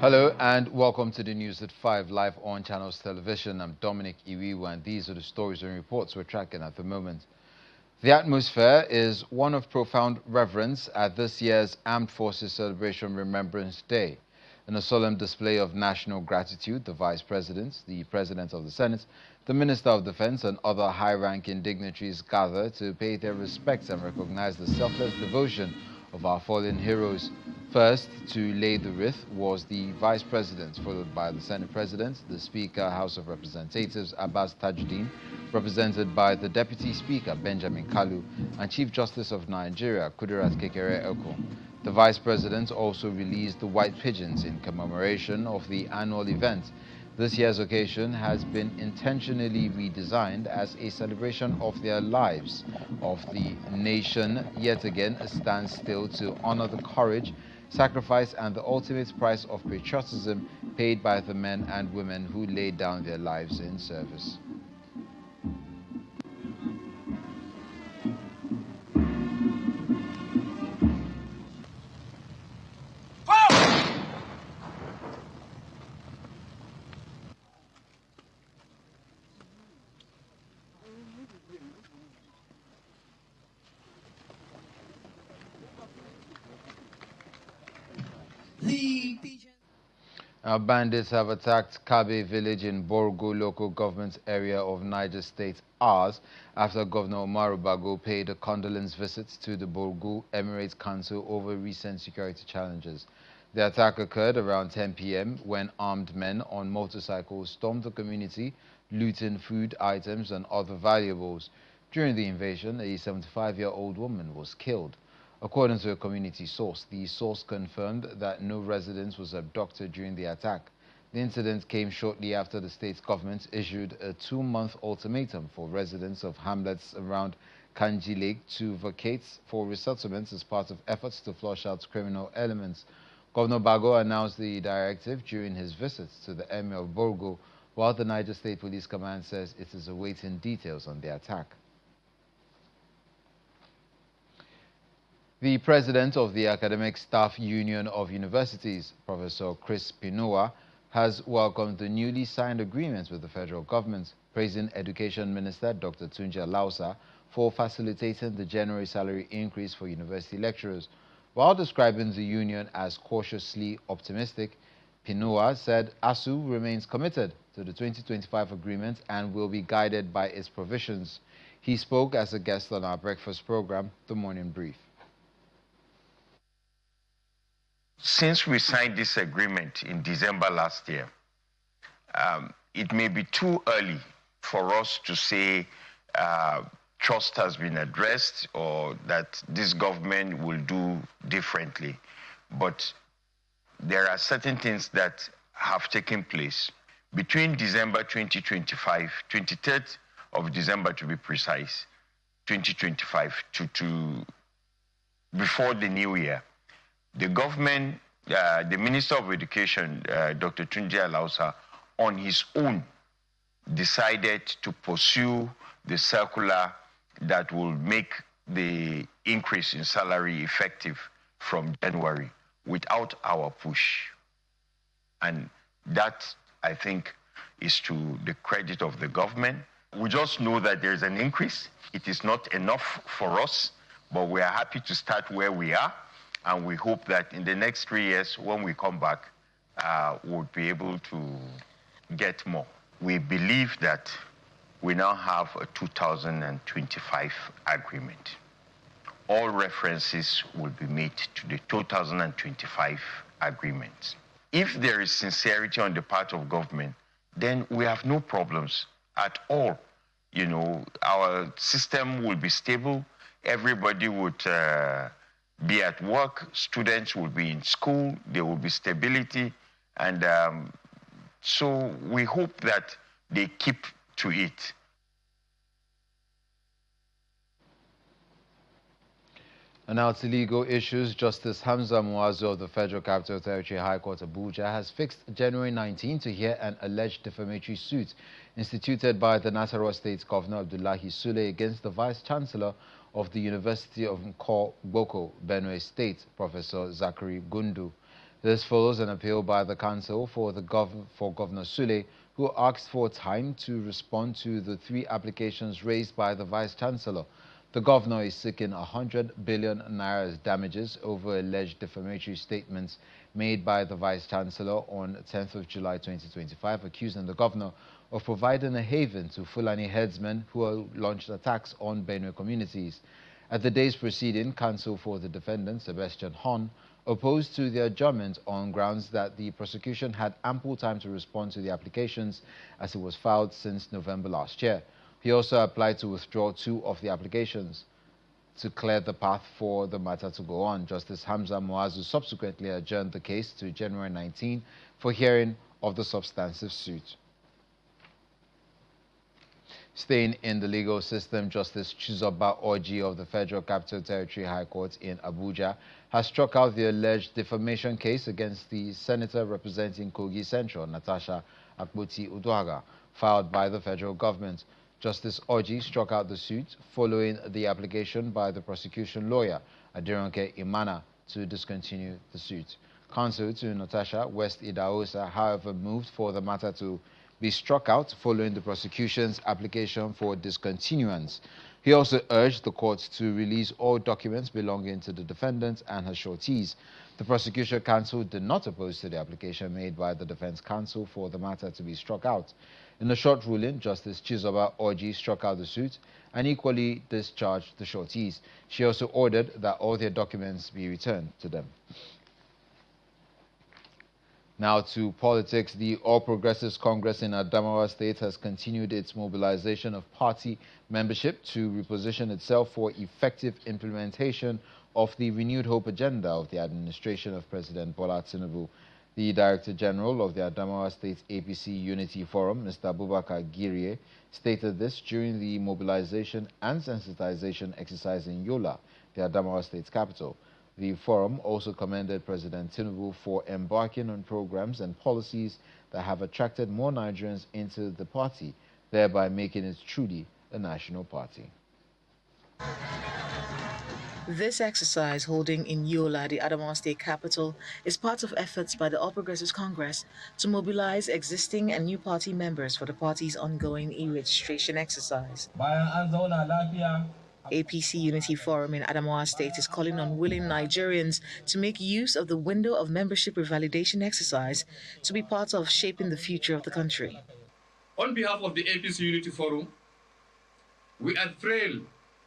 Hello and welcome to the news at 5 live on Channels Television. I'm Dominic Iwiwu and these are the stories and reports we're tracking at the moment. The atmosphere is one of profound reverence at this year's Armed Forces Celebration Remembrance Day. In a solemn display of national gratitude, the Vice President, the President of the Senate, the Minister of Defense and other high-ranking dignitaries gather to pay their respects and recognize the selfless devotion of our fallen heroes. First to lay the wreath was the Vice President, followed by the Senate President, the Speaker, House of Representatives, Abbas Tajuddin, represented by the Deputy Speaker, Benjamin Kalu, and Chief Justice of Nigeria, Kudirat Kekere-Eko. The Vice President also released the white pigeons in commemoration of the annual event. This year's occasion has been intentionally redesigned as a celebration of their lives, of the nation yet again stands still to honor the courage, sacrifice and the ultimate price of patriotism paid by the men and women who laid down their lives in service. Bandits have attacked Kabe village in Borgo local government area of Niger State hours after Governor Umaru Bago paid a condolence visit to the Borgo Emirate Council over recent security challenges. The attack occurred around 10 p.m. when armed men on motorcycles stormed the community, looting food items and other valuables. During the invasion, a 75-year-old woman was killed. According to a community source, the source confirmed that no resident was abducted during the attack. The incident came shortly after the state government issued a 2-month ultimatum for residents of hamlets around Kanji Lake to vacate for resettlement as part of efforts to flush out criminal elements. Governor Bago announced the directive during his visit to the Emir of Borgo, while the Niger State Police Command says it is awaiting details on the attack. The president of the Academic Staff Union of Universities, Professor Chris Pinua, has welcomed the newly signed agreement with the federal government, praising Education Minister Dr. Tunji Alausa for facilitating the January salary increase for university lecturers. While describing the union as cautiously optimistic, Pinua said ASUU remains committed to the 2025 agreement and will be guided by its provisions. He spoke as a guest on our breakfast program, The Morning Brief. Since we signed this agreement in December last year, it may be too early for us to say trust has been addressed or that this government will do differently. But there are certain things that have taken place between December 2025, 23rd of December to be precise, 2025 to before the new year. The government, the Minister of Education, Dr. Tunji Alausa, on his own decided to pursue the circular that will make the increase in salary effective from January without our push. And that, I think, is to the credit of the government. We just know that there's an increase. It is not enough for us, but we are happy to start where we are. And we hope that in the next 3 years, when we come back, we'll be able to get more. We believe that we now have a 2025 agreement. All references will be made to the 2025 agreement. If there is sincerity on the part of government, then we have no problems at all. You know, our system will be stable. Everybody would be at work, students will be in school, there will be stability, and so we hope that they keep to it. And now to legal issues, Justice Hamza Muazu of the Federal Capital Territory High Court Abuja has fixed January 19 to hear an alleged defamatory suit instituted by the Nasarawa State Governor Abdullahi Sule against the Vice-Chancellor of the University of Nkor Gboko, Benue State, Professor Zachary Gundu. This follows an appeal by the council for Governor Sule, who asked for time to respond to the 3 applications raised by the Vice-Chancellor. The governor is seeking 100 billion naira as damages over alleged defamatory statements made by the Vice-Chancellor on 10th of July 2025, accusing the governor of providing a haven to Fulani headsmen who launched attacks on Benue communities. At the day's proceeding, counsel for the defendant, Sebastian Hon, opposed to the adjournment on grounds that the prosecution had ample time to respond to the applications as it was filed since November last year. He also applied to withdraw 2 of the applications. To clear the path for the matter to go on, Justice Hamza Muazu subsequently adjourned the case to January 19 for hearing of the substantive suit. Staying in the legal system, Justice Chizoba Orji of the Federal Capital Territory High Court in Abuja has struck out the alleged defamation case against the senator representing Kogi Central, Natasha Akpoti-Uduaghan, filed by the federal government. Justice Orji struck out the suit following the application by the prosecution lawyer, Adironke Imana, to discontinue the suit. Counsel to Natasha West Idaosa, however, moved for the matter to be struck out following the prosecution's application for discontinuance. He also urged the court to release all documents belonging to the defendant and her sureties. The prosecution counsel did not oppose to the application made by the defense counsel for the matter to be struck out. In a short ruling, Justice Chizoba Orji struck out the suit and equally discharged the sureties. She also ordered that all their documents be returned to them. Now to politics. The All Progressives Congress in Adamawa State has continued its mobilization of party membership to reposition itself for effective implementation of the renewed hope agenda of the administration of President Bola Tinubu. The Director General of the Adamawa State APC Unity Forum, Mr. Abubakar Girie, stated this during the mobilization and sensitization exercise in Yola, the Adamawa State's capital. The forum also commended President Tinubu for embarking on programs and policies that have attracted more Nigerians into the party, thereby making it truly a national party. This exercise, holding in Yola, the Adamawa State capital, is part of efforts by the All Progressives Congress to mobilize existing and new party members for the party's ongoing e-registration exercise. APC Unity Forum in Adamawa State is calling on willing Nigerians to make use of the window of membership revalidation exercise to be part of shaping the future of the country. On behalf of the APC Unity Forum, we are thrilled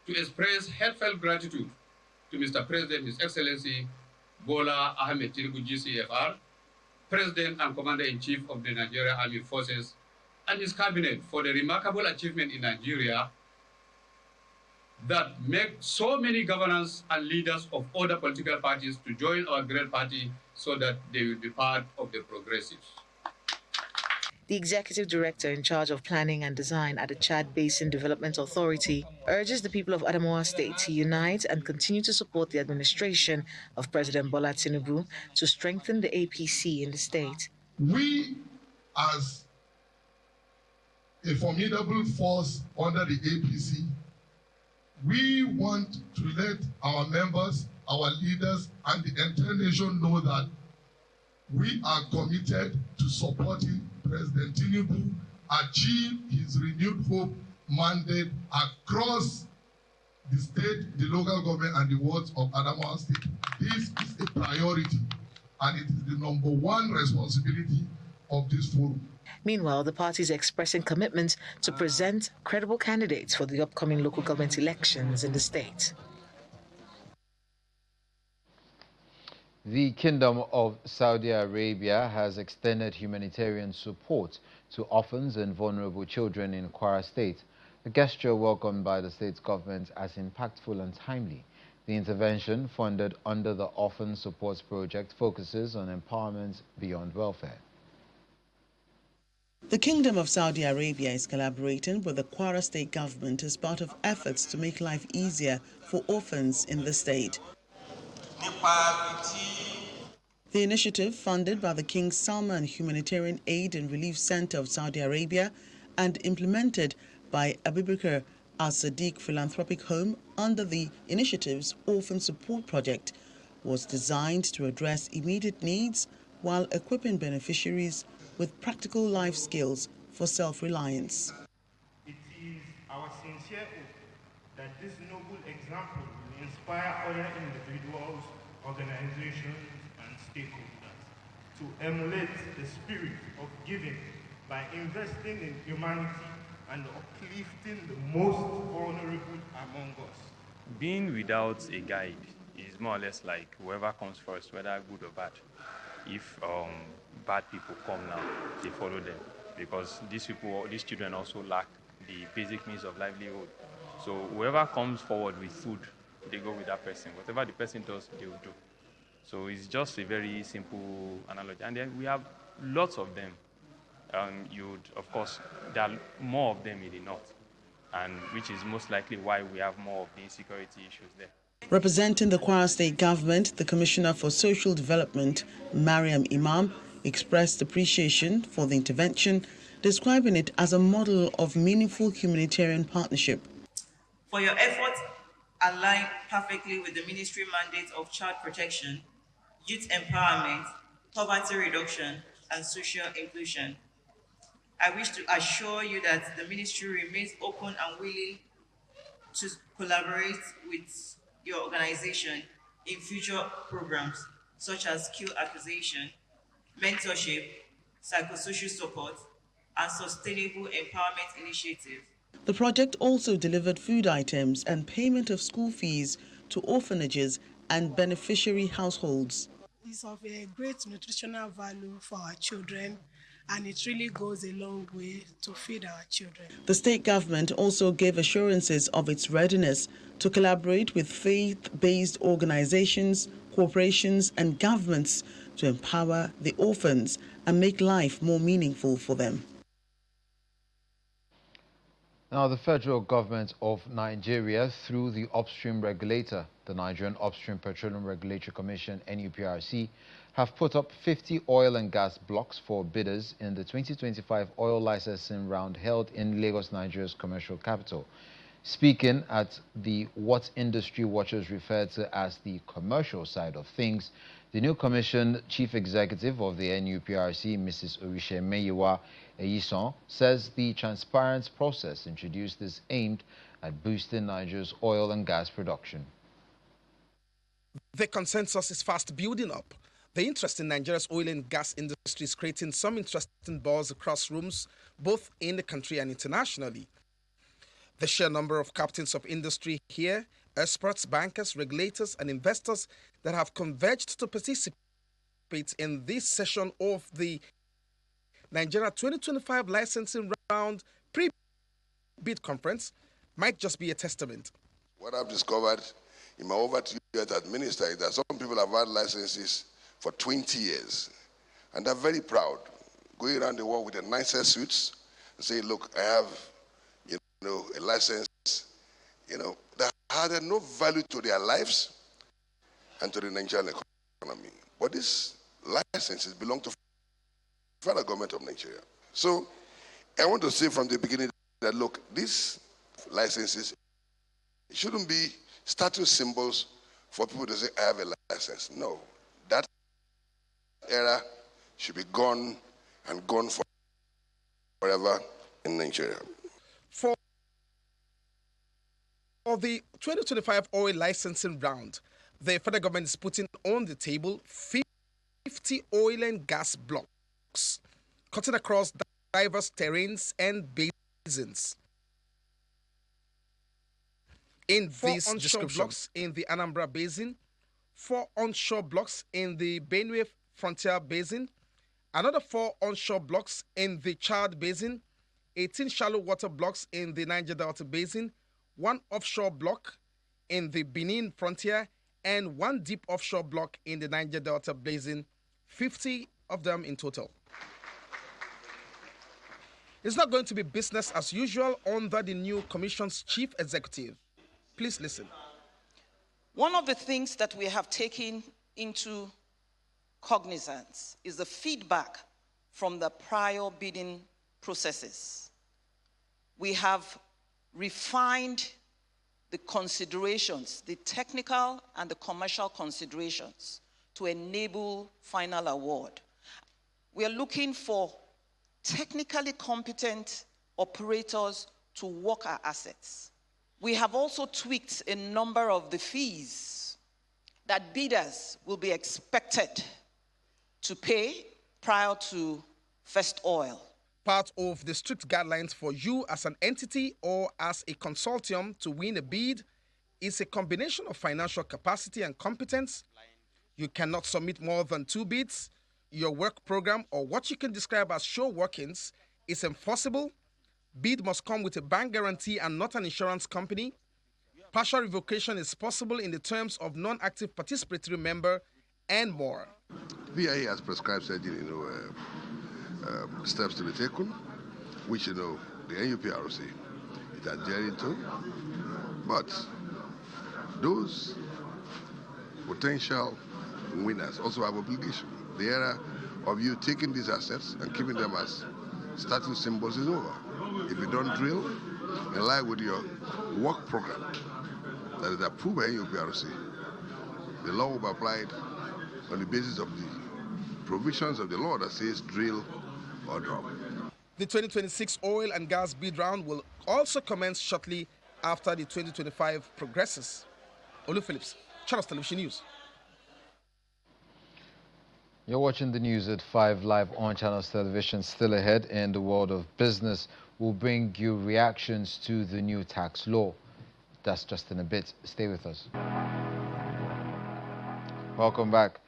to express heartfelt gratitude to Mr. President, His Excellency Bola Ahmed Tinubu GCFR, President and Commander-in-Chief of the Nigerian Armed Forces, and his cabinet for the remarkable achievement in Nigeria that make so many governors and leaders of other political parties to join our great party so that they will be part of the progressives. The executive director in charge of planning and design at the Chad Basin Development Authority urges the people of Adamawa State to unite and continue to support the administration of President Bola Tinubu to strengthen the APC in the state. We, as a formidable force under the APC, we want to let our members, our leaders, and the entire nation know that we are committed to supporting President Tinubu achieve his renewed hope mandate across the state, the local government, and the wards of Adamawa State. This is a priority, and it is the #1 responsibility of this forum. Meanwhile, the party is expressing commitment to present credible candidates for the upcoming local government elections in the state. The Kingdom of Saudi Arabia has extended humanitarian support to orphans and vulnerable children in Kwara State, a gesture welcomed by the state's government as impactful and timely. The intervention, funded under the Orphan Support Project, focuses on empowerment beyond welfare. The Kingdom of Saudi Arabia is collaborating with the Kwara State government as part of efforts to make life easier for orphans in the state. The initiative, funded by the King Salman Humanitarian Aid and Relief Center of Saudi Arabia and implemented by Abubakar Al-Sadiq Philanthropic Home under the initiative's Orphan Support Project, was designed to address immediate needs while equipping beneficiaries with practical life skills for self-reliance. It is our sincere hope that this noble example will inspire other individuals, organizations, and stakeholders to emulate the spirit of giving by investing in humanity and uplifting the most vulnerable among us. Being without a guide is more or less like whoever comes first, whether good or bad. If bad people come now, they follow them, because these children also lack the basic means of livelihood. So whoever comes forward with food, they go with that person. Whatever the person does, they will do. So it's just a very simple analogy. And then we have lots of them. Of course, there are more of them in the north, and which is most likely why we have more of the insecurity issues there. Representing the Kwara State Government, the Commissioner for Social Development, Mariam Imam, expressed appreciation for the intervention, describing it as a model of meaningful humanitarian partnership. For your efforts align perfectly with the ministry mandate of child protection, youth empowerment, poverty reduction, and social inclusion. I wish to assure you that the ministry remains open and willing to collaborate with your organization in future programs such as skill acquisition, mentorship, psychosocial support, and sustainable empowerment initiatives. The project also delivered food items and payment of school fees to orphanages and beneficiary households. It's of a great nutritional value for our children, and it really goes a long way to feed our children. The state government also gave assurances of its readiness to collaborate with faith-based organizations, corporations and governments to empower the orphans and make life more meaningful for them. Now, the federal government of Nigeria, through the upstream regulator, the Nigerian Upstream Petroleum Regulatory Commission, NUPRC, have put up 50 oil and gas blocks for bidders in the 2025 oil licensing round held in Lagos, Nigeria's commercial capital. Speaking at what industry watchers refer to as the commercial side of things, the new commission chief executive of the NUPRC, Mrs. Orishemeyiwa Eyison, says the transparent process introduced is aimed at boosting Nigeria's oil and gas production. The consensus is fast building up. The interest in Nigeria's oil and gas industry is creating some interesting buzz across rooms, both in the country and internationally. The sheer number of captains of industry here, experts, bankers, regulators, and investors that have converged to participate in this session of the Nigeria 2025 licensing round pre-bid conference might just be a testament. What I've discovered in my over 2 years as minister is that some people have had licenses for 20 years, and they're very proud, going around the world with the nicest suits and say, look, I have, a license, that had no value to their lives and to the Nigerian economy. But these licenses belong to the federal government of Nigeria. So I want to say from the beginning that, look, these licenses shouldn't be status symbols for people to say, I have a license. No, that era should be gone and gone forever in Nigeria. For the 2025 oil licensing round, the federal government is putting on the table 50 oil and gas blocks, cutting across diverse terrains and basins. In these onshore blocks in the Anambra Basin, 4 onshore blocks in the Benue Frontier Basin, another 4 onshore blocks in the Chad Basin, 18 shallow water blocks in the Niger Delta Basin, 1 offshore block in the Benin Frontier, and 1 deep offshore block in the Niger Delta Basin, 50 of them in total. It's not going to be business as usual under the new commission's chief executive. Please listen. One of the things that we have taken into cognizance is the feedback from the prior bidding processes. We have refined the considerations, the technical and the commercial considerations to enable final award. We are looking for technically competent operators to work our assets. We have also tweaked a number of the fees that bidders will be expected to pay prior to first oil. Part of the strict guidelines for you as an entity or as a consortium to win a bid is a combination of financial capacity and competence. You cannot submit more than 2 bids. Your work program, or what you can describe as show workings, is enforceable. Bid must come with a bank guarantee and not an insurance company. Partial revocation is possible in the terms of non-active participatory member and more. VIA has prescribed certain, steps to be taken, which, the NUPRC is adhering to. But those potential winners also have obligation. The era of you taking these assets and keeping them as status symbols is over. If you don't drill in line with your work program that is approved by NUPRC, the law will be applied on the basis of the provisions of the law that says drill or drop. The 2026 oil and gas bid round will also commence shortly after the 2025 progresses. Olu Phillips, Channels Television News. You're watching the news at 5 live on Channels Television. Still ahead in the world of business, we'll bring you reactions to the new tax law. That's just in a bit. Stay with us. Welcome back.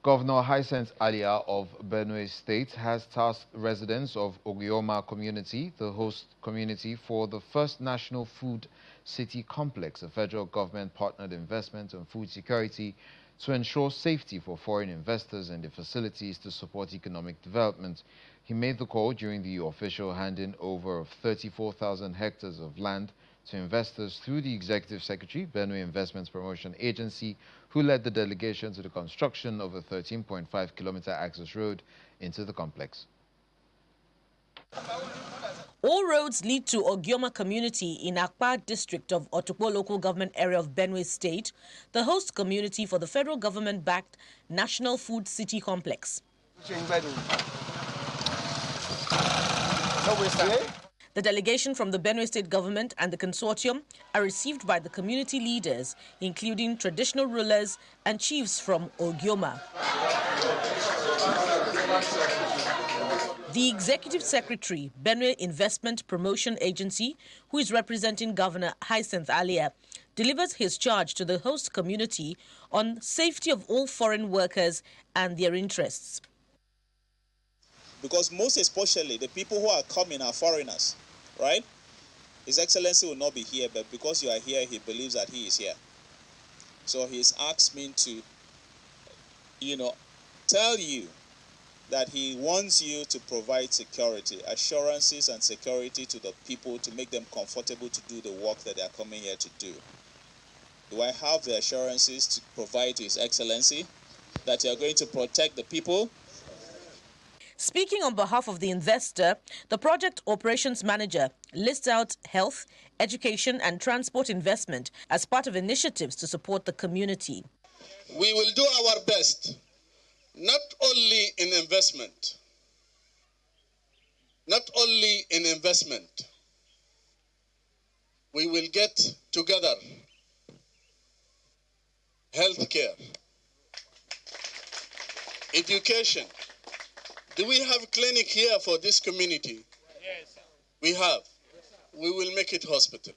Governor Hyacinth Alia of Benue State has tasked residents of Ogioma community, the host community, for the first national food city complex, a federal government-partnered investment on food security to ensure safety for foreign investors and the facilities to support economic development. He made the call during the official handing over of 34,000 hectares of land to investors through the Executive Secretary, Benue Investments Promotion Agency, who led the delegation to the construction of a 13.5-kilometer access road into the complex. All roads lead to Ogioma community in Akpa district of Otukpo local government area of Benue State, the host community for the federal government-backed National Food City Complex. The delegation from the Benue State government and the consortium are received by the community leaders, including traditional rulers and chiefs from Ogioma. The Executive Secretary, Benue Investment Promotion Agency, who is representing Governor Hyacinth Alia, delivers his charge to the host community on safety of all foreign workers and their interests. Because most especially the people who are coming are foreigners, right? His Excellency will not be here, but because you are here, he believes that he is here. So he's asked me to, tell you that he wants you to provide security, assurances and security to the people to make them comfortable to do the work that they are coming here to do. Do I have the assurances to provide to His Excellency that you are going to protect the people? Speaking on behalf of the investor, the project operations manager lists out health, education and transport investment as part of initiatives to support the community. We will do our best, not only in investment, we will get together healthcare, education. Do we have a clinic here for this community? Yes. We have. We will make it hospital.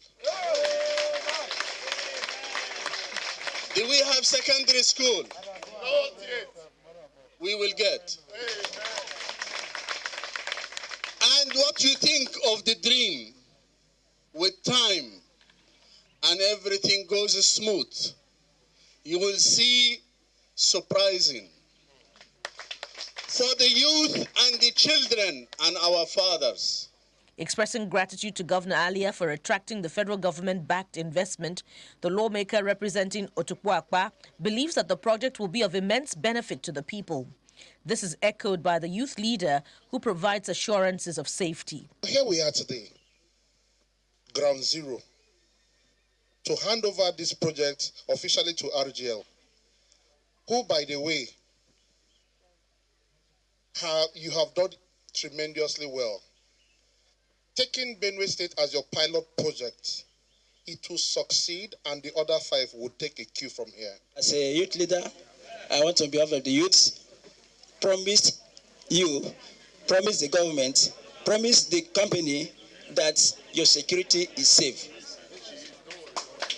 Do we have secondary school? Not yet. We will get. And what you think of the dream, with time and everything goes smooth, you will see surprising. For the youth and the children and our fathers. Expressing gratitude to Governor Alia for attracting the federal government-backed investment, the lawmaker representing Otukpo Akpa believes that the project will be of immense benefit to the people. This is echoed by the youth leader who provides assurances of safety. Here we are today, ground zero, to hand over this project officially to RGL, who, by the way, you have done tremendously well. Taking Benue State as your pilot project, it will succeed and the other 5 will take a cue from here. As a youth leader, I want on behalf of the youths, promise the government, promise the company that your security is safe.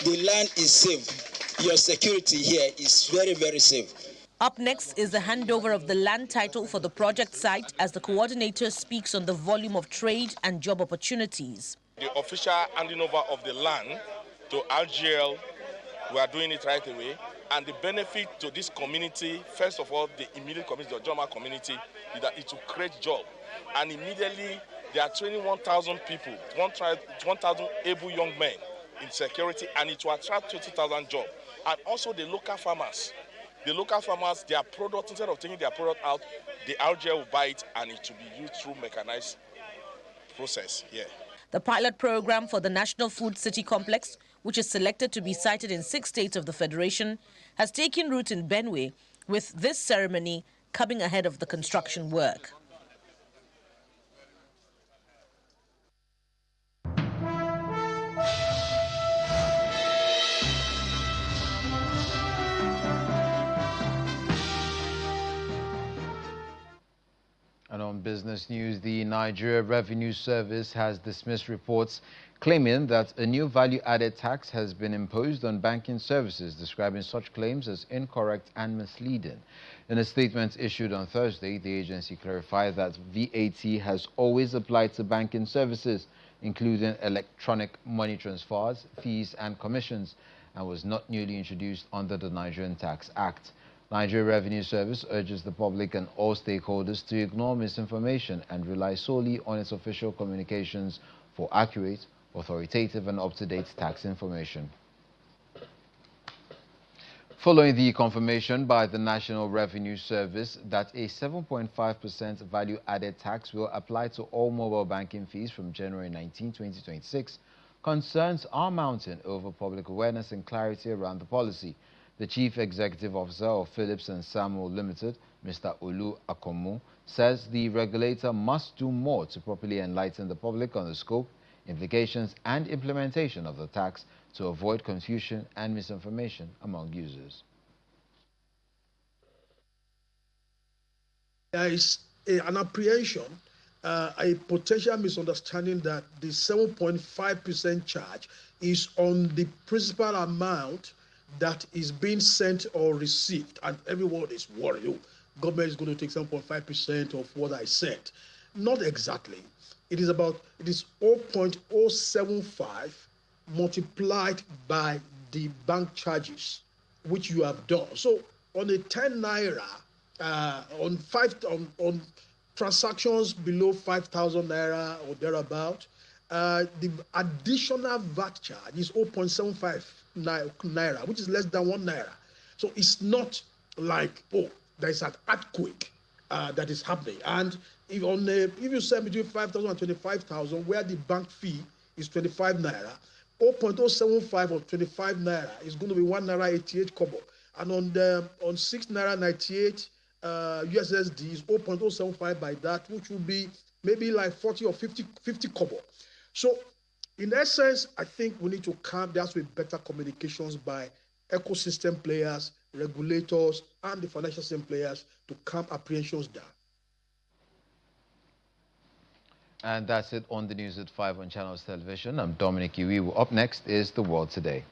The land is safe. Your security here is very, very safe. Up next is the handover of the land title for the project site as the coordinator speaks on the volume of trade and job opportunities. The official handing over of the land to RGL, we are doing it right away. And the benefit to this community, first of all, the immediate community, the Joma community, is that it will create jobs. And immediately, there are 21,000 people, 1,000 able young men in security, and it will attract 20,000 jobs. And also the local farmers. The local farmers, their product, instead of taking their product out, the RGL will buy it and it will be used through mechanized process here. The pilot program for the National Food City Complex, which is selected to be sited in 6 states of the Federation, has taken root in Benue, with this ceremony coming ahead of the construction work. And on business news, the Niger Revenue Service has dismissed reports claiming that a new value-added tax has been imposed on banking services, describing such claims as incorrect and misleading. In a statement issued on Thursday, the agency clarified that VAT has always applied to banking services, including electronic money transfers, fees and commissions, and was not newly introduced under the Nigerian Tax Act. Nigeria Revenue Service urges the public and all stakeholders to ignore misinformation and rely solely on its official communications for accurate, authoritative and up-to-date tax information. Following the confirmation by the National Revenue Service that a 7.5% value-added tax will apply to all mobile banking fees from January 19, 2026, concerns are mounting over public awareness and clarity around the policy. The Chief Executive Officer of Phillips and Samuel Limited, Mr. Olu Akomu, says the regulator must do more to properly enlighten the public on the scope, implications and implementation of the tax to avoid confusion and misinformation among users. There is an apprehension, a potential misunderstanding that the 7.5% charge is on the principal amount that is being sent or received, and everyone is worried, oh, government is going to take 7.5% of what I sent. Not exactly. It is 0.075 multiplied by the bank charges, which you have done. So on a 10 naira, on transactions below 5,000 naira or thereabout, the additional VAT charge is 0.75 naira, which is less than 1 naira. So it's not like, oh, there's an earthquake that is happening. And if you send between 5,000 and 25,000, where the bank fee is 25 naira, 0.075 of 25 naira is going to be 1 naira 88 kobo. And on 6 naira 98 USSD is 0.075 by that, which will be maybe like 40 or 50 kobo. So in essence, I think we need to calm down with better communications by ecosystem players, regulators, and the financial system players to calm apprehensions down. And that's it on the news at 5 on Channels Television. I'm Dominic Iwi. Up next is The World Today.